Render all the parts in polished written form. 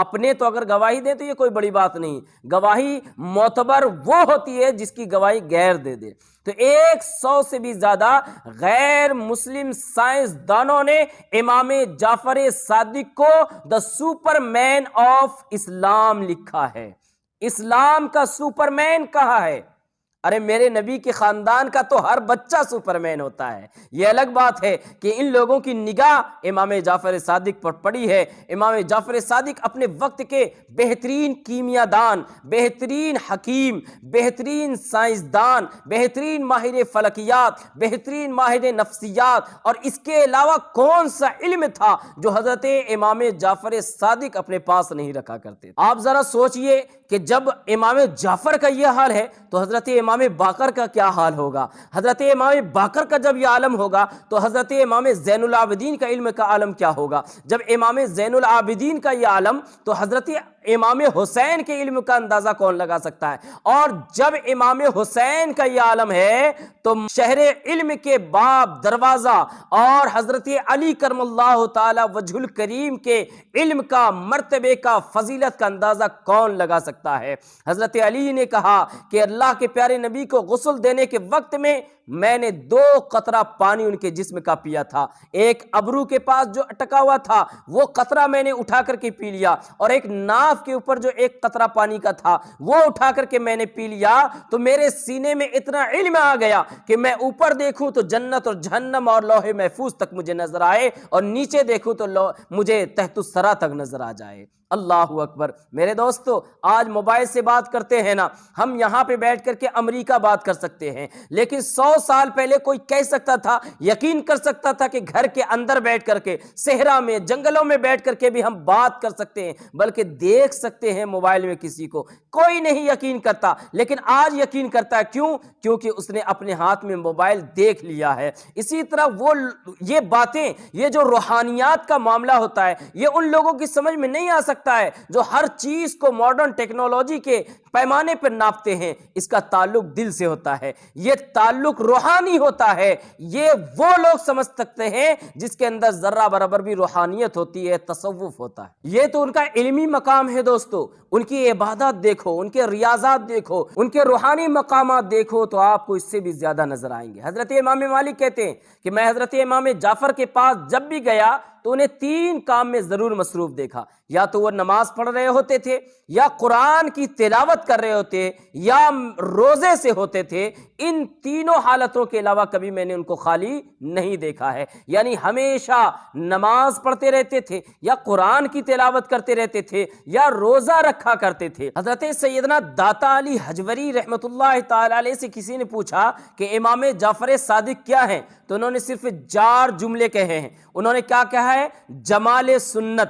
اپنے تو اگر گواہی دیں تو یہ کوئی بڑی بات نہیں، گواہی معتبر وہ ہوتی ہے جس کی گواہی غیر دے دے۔ تو 100 سے بھی زیادہ غیر مسلم سائنسدانوں نے امام جعفر صادق کو دا سپر مین آف اسلام لکھا ہے، اسلام کا سپر مین کہا ہے۔ ارے میرے نبی کے خاندان کا تو ہر بچہ سپرمین ہوتا ہے۔ یہ الگ بات ہے کہ ان لوگوں کی نگاہ امام جعفر صادق پر پڑی ہے۔ امام جعفر صادق اپنے وقت کے بہترین کیمیا دان، بہترین حکیم، بہترین سائنسدان، بہترین ماہر فلکیات، بہترین ماہر نفسیات، اور اس کے علاوہ کون سا علم تھا جو حضرت امام جعفر صادق اپنے پاس نہیں رکھا کرتے۔ آپ ذرا سوچئے کہ جب امام جعفر کا یہ حال ہے تو حضرت امام باقر کا کیا حال ہوگا؟ حضرت امام باقر کا جب یہ عالم ہوگا تو حضرت امام زین العابدین کا علم کا عالم کیا ہوگا؟ جب امام زین العابدین کا یہ عالم تو حضرت امام حسین کے علم کا اندازہ کون لگا سکتا ہے؟ اور جب امام حسین کا یہ عالم ہے تو شہر علم کے باب دروازہ اور حضرت علی کرم اللہ تعالی وجہ الکریم کے علم کا، مرتبے کا، فضیلت کا اندازہ کون لگا سکتا ہے؟ حضرت علی نے کہا کہ اللہ کے پیارے نبی کو غسل دینے کے وقت میں نے 2 قطرہ پانی ان کے جسم کا پیا تھا، ایک ابرو کے پاس جو اٹکا ہوا تھا وہ قطرہ میں نے اٹھا کر کے پی لیا، اور ایک ناف کے اوپر جو 1 قطرہ پانی کا تھا وہ اٹھا کر کے میں نے پی لیا، تو میرے سینے میں اتنا علم آ گیا کہ میں اوپر دیکھوں تو جنت اور جہنم اور لوح محفوظ تک مجھے نظر آئے، اور نیچے دیکھوں تو مجھے تحت الثری تک نظر آ جائے۔ اللہ اکبر۔ میرے دوستو، آج موبائل سے بات کرتے ہیں نا، ہم یہاں پہ بیٹھ کر کے امریکہ بات کر سکتے ہیں، لیکن 100 سال پہلے کوئی کہہ سکتا تھا، یقین کر سکتا تھا کہ گھر کے اندر بیٹھ کر کے، صحرا میں، جنگلوں میں بیٹھ کر کے بھی ہم بات کر سکتے ہیں، بلکہ دیکھ سکتے ہیں موبائل میں کسی کو؟ کوئی نہیں یقین کرتا، لیکن آج یقین کرتا ہے۔ کیوں؟ کیونکہ اس نے اپنے ہاتھ میں موبائل دیکھ لیا ہے۔ اسی طرح یہ باتیں، یہ جو روحانیات کا معاملہ ہوتا ہے، یہ ان لوگوں کی سمجھ میں نہیں آ سکتا ہے جو ہر چیز کو ماڈرن ٹیکنالوجی کے پیمانے پر ناپتے ہیں۔ اس کا تعلق دل سے ہوتا ہے، یہ تعلق روحانی ہوتا ہے۔ یہ وہ لوگ سمجھ سکتے ہیں جس کے اندر ذرہ برابر بھی روحانیت ہوتی ہے، تصوف ہوتا ہے۔ یہ تو ان کا علمی مقام ہے دوستو۔ ان کی عبادات دیکھو، ان کے ریاضات دیکھو، ان کے روحانی مقامات دیکھو تو آپ کو اس سے بھی زیادہ نظر آئیں گے۔ حضرت امام مالک کہتے ہیں کہ میں حضرت امام جعفر کے پاس جب بھی گیا تو انہیں 3 کام میں ضرور مصروف دیکھا، یا تو وہ نماز پڑھ رہے ہوتے تھے، یا قرآن کی تلاوت کر رہے ہوتے، یا روزے سے ہوتے تھے۔ ان تینوں حالتوں کے علاوہ کبھی میں نے ان کو خالی نہیں دیکھا ہے، یعنی ہمیشہ نماز پڑھتے رہتے تھے، یا قرآن کی تلاوت کرتے رہتے تھے، یا روزہ رکھا کرتے تھے۔ حضرت سیدنا داتا علی حجوری رحمۃ اللہ تعالی علیہ سے کسی نے پوچھا کہ امام جعفر صادق کیا ہیں، تو انہوں نے صرف 4 جملے کہے ہیں۔ انہوں نے کیا کہا ہے؟ جمال سنت،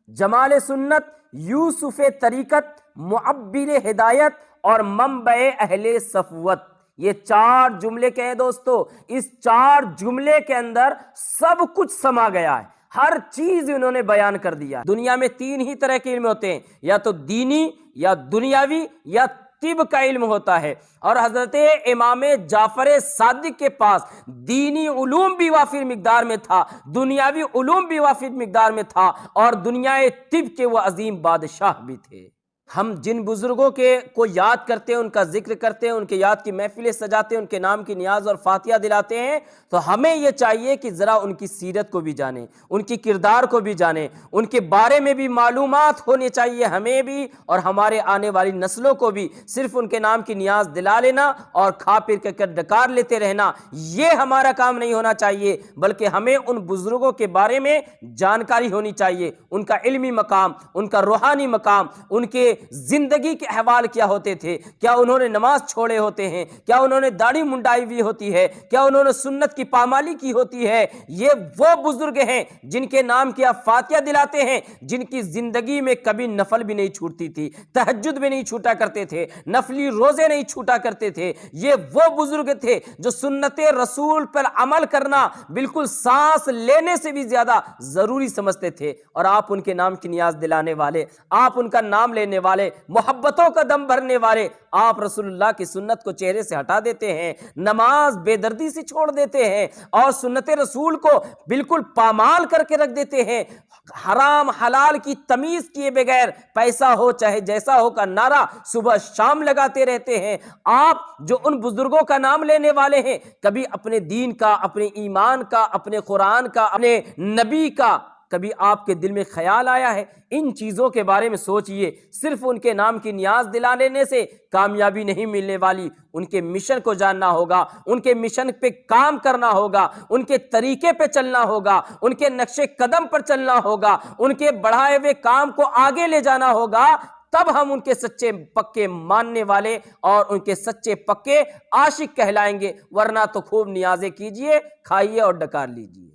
جمال سنت، یوسف طریقت، معبر ہدایت، اور منبع اہل صفوت۔ یہ 4 جملے کہے دوستو۔ اس 4 جملے کے اندر سب کچھ سما گیا ہے، ہر چیز انہوں نے بیان کر دیا۔ دنیا میں 3 ہی طرح کے علم ہوتے ہیں، یا تو دینی، یا دنیاوی، یا طب کا علم ہوتا ہے، اور حضرت امام جعفر صادق کے پاس دینی علوم بھی وافر مقدار میں تھا، دنیاوی علوم بھی وافر مقدار میں تھا، اور دنیائے طب کے وہ عظیم بادشاہ بھی تھے۔ ہم جن بزرگوں کو یاد کرتے ہیں، ان کا ذکر کرتے ہیں، ان کے یاد کی محفلیں سجاتے ہیں، ان کے نام کی نیاز اور فاتحہ دلاتے ہیں، تو ہمیں یہ چاہیے کہ ذرا ان کی سیرت کو بھی جانیں، ان کی کردار کو بھی جانیں، ان کے بارے میں بھی معلومات ہونی چاہیے ہمیں بھی اور ہمارے آنے والی نسلوں کو بھی۔ صرف ان کے نام کی نیاز دلا لینا اور کھا پی کر ڈکار لیتے رہنا، یہ ہمارا کام نہیں ہونا چاہیے، بلکہ ہمیں ان بزرگوں کے بارے میں جانکاری ہونی چاہیے، ان کا علمی مقام، ان کا روحانی مقام، ان کے زندگی کے احوال کیا ہوتے تھے، کیا انہوں نے نماز چھوڑے ہوتے ہیں، کیا انہوں نے داڑھی منڈائی ہوئی ہوتی ہے، کیا انہوں نے سنت کی پامالی کی ہوتی ہے۔ یہ وہ بزرگ ہیں جن کے نام کی آپ فاتحہ دلاتے ہیں، جن کی زندگی میں کبھی نفل بھی نہیں چھوٹتی تھی، تہجد بھی نہیں چھوٹا کرتے تھے، نفلی روزے نہیں چھوٹا کرتے تھے۔ یہ وہ بزرگ تھے جو سنت رسول پر عمل کرنا بالکل سانس لینے سے بھی زیادہ ضروری سمجھتے تھے، اور آپ ان کے نام کی نیاز دلانے والے، آپ ان کا نام لینے والے، محبتوں کا دم بھرنے والے، آپ رسول اللہ کی سنت کو چہرے سے ہٹا دیتے ہیں، نماز بے دردی سے چھوڑ دیتے ہیں اور سنت رسول کو بالکل پامال کر کے رکھ دیتے ہیں، حرام حلال کی تمیز کیے بغیر پیسہ ہو چاہے جیسا ہو کا نعرہ صبح شام لگاتے رہتے ہیں۔ آپ جو ان بزرگوں کا نام لینے والے ہیں، کبھی اپنے دین کا، اپنے ایمان کا، اپنے قرآن کا، اپنے نبی کا کبھی آپ کے دل میں خیال آیا ہے؟ ان چیزوں کے بارے میں سوچئے۔ صرف ان کے نام کی نیاز دلا لینے سے کامیابی نہیں ملنے والی، ان کے مشن کو جاننا ہوگا، ان کے مشن پہ کام کرنا ہوگا، ان کے طریقے پہ چلنا ہوگا، ان کے نقش قدم پر چلنا ہوگا، ان کے بڑھائے ہوئے کام کو آگے لے جانا ہوگا، تب ہم ان کے سچے پکے ماننے والے اور ان کے سچے پکے عاشق کہلائیں گے، ورنہ تو خوب نیازیں کیجئے، کھائیے اور ڈکار لیجئے۔